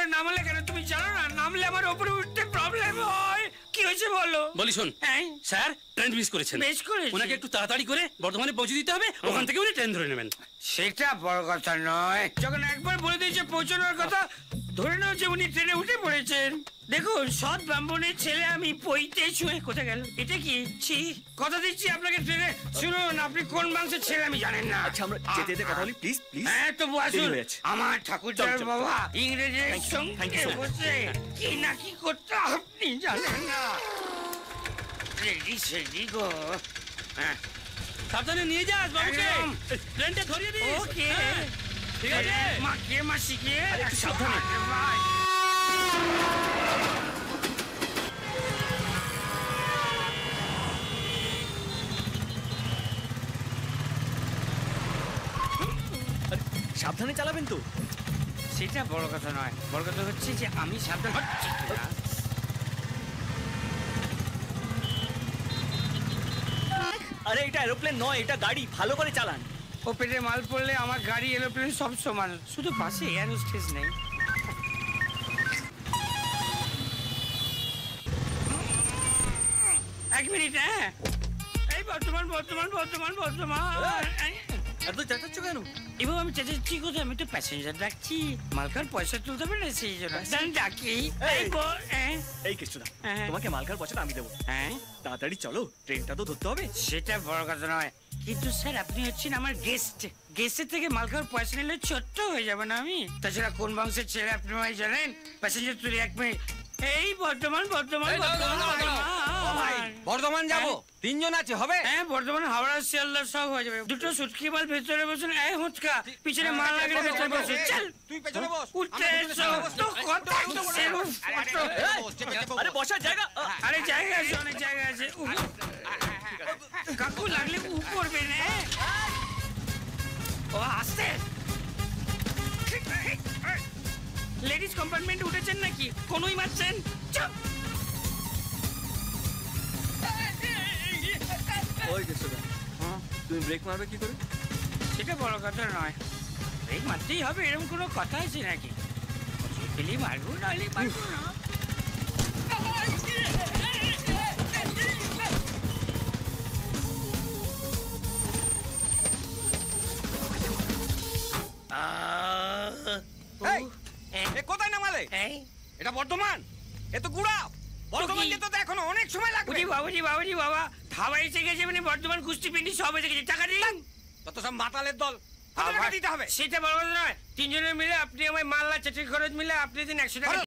করে নামলে কেন? তুমি জানো না নামলে আমার উপরে উঠতে প্রবলেম হয়। কি হয়েছে বলো। বলি শোন, স্যার ট্রেন মিস করেছেন। মিস করেছি। ওনাকে একটু তাড়াতাড়ি করে বর্ধমানে পৌঁছে দিতে হবে, ওখান থেকে উনি ট্রেন ধরে নেবেন। সেটা বড় কথা নয়, যখন একবার বলে দিয়েছে পৌঁছানোর কথা, ধরে নাও যে উনি ট্রেনে উঠে পড়েছেন। দেখুন, সৎ ব্রাহ্মণের ছেলে আমি পইতে ছুঁয়ে কোথায় গেল? এটা কি? ছি, কথা দিচ্ছি আপনাকে ট্রেনে। শুনুন, আপনি কোন বংশের ছেলে আমি জানেন না। আচ্ছা আমরা যেতে যেতে কথা বলি, প্লিজ প্লিজ। হ্যাঁ তবু আসুন। আমার ঠাকুরদার চল, বাবা ইংরেজের Thank you সঙ্গে so much. বসে কি না কি করতে আপনি জানেন না। রেডি সেডি গো। হ্যাঁ সাবধানে নিয়ে যাস বাবুকে, একদম। ট্রেনটা ধরিয়ে দিস। ওকে। হ্যাঁ, ঠিক আছে। মা কে মা শিখিয়ে একটু সাবধানে। ভাই। সাবধানে চালাবেন তো। সেটা বড় কথা নয়, বড় কথা হচ্ছে যে আমি সাবধান হচ্ছি কিনা। আরে এটা এরোপ্লেন নয়, এটা গাড়ি, ভালো করে চালান। ও পেটে মাল পড়লে আমার গাড়ি এরোপ্লেন সব সমান, শুধু পাশে এয়ার হোস্টেস নেই। এক মিনিট। হ্যাঁ এই বর্তমান বর্তমান বর্তমান বর্তমান। এত চেঁচাচ্ছ কেন? এবং আমি চেঁচাচ্ছি কোথায়? আমি তো প্যাসেঞ্জার ডাকছি, মালকার পয়সা তুলতে হবে না, সেই জন্য ডাকি। এই কেষ্টদা, হ্যাঁ। তোমাকে মালকার পয়সাটা আমি দেবো। হ্যাঁ তাড়াতাড়ি চলো, ট্রেনটা তো ধরতে হবে। সেটা বড় কথা নয়, কিন্তু স্যার আপনি হচ্ছেন আমার গেস্ট। গেস্টের থেকে মাল খাওয়ার পয়সা নিলে ছোট্ট হয়ে যাবে না আমি? তাছাড়া কোন বংশের ছেলে আপনি আমায় জানেন? প্যাসেঞ্জার তুলি এক মিনিট। এই বর্ধমান বর্ধমান বর্ধমান যাবো, হ্যাঁ। 3 জন আছে, হবে? হ্যাঁ বর্ধমান হাওড়া শিয়ালদা সব হয়ে যাবে। দুটো সুটকি মাল ভেতরে বসুন। এই হুঁচকা পিছনে মাল লাগিয়ে ভেতরে বসুন। চল তুই পেছনে বস, উঠতে এসো। তো কথা কিসের? আরে বসার জায়গা। আরে জায়গা আছে, অনেক জায়গা আছে। কাকু লাগলে উ করবে না। ও আসতে। লেডিস কম্পার্টমেন্ট উঠেছেন নাকি? কোনই মারছেন? ওই কেষ্টদা, তুমি ব্রেক মারবে কি করে? সেটা বড় কথা নয়, ব্রেক মারতেই হবে এরকম কোনো কথা আছে নাকি? পেলি মারবো নাহলে মারবো না। এই, এ কোথায় নামালে? এটা বর্ধমান, এ তো গুড়া। বর্ধমান যেতে তো এখনো অনেক সময় লাগবে। বাবুজি বাবুজি বাবা, খাওয়া এসে গেছে মানে বর্তমান কুস্তি পিন্ডি সব এসে গেছে। টাকা দিন। কত সব মাতালের দল, কত টাকা দিতে হবে? সেটা বড় কথা নয়, 3 জনের মিলে আপনি আমায় মাল্লা চাটির খরচ মিলে আপনি দিন 100 টাকা।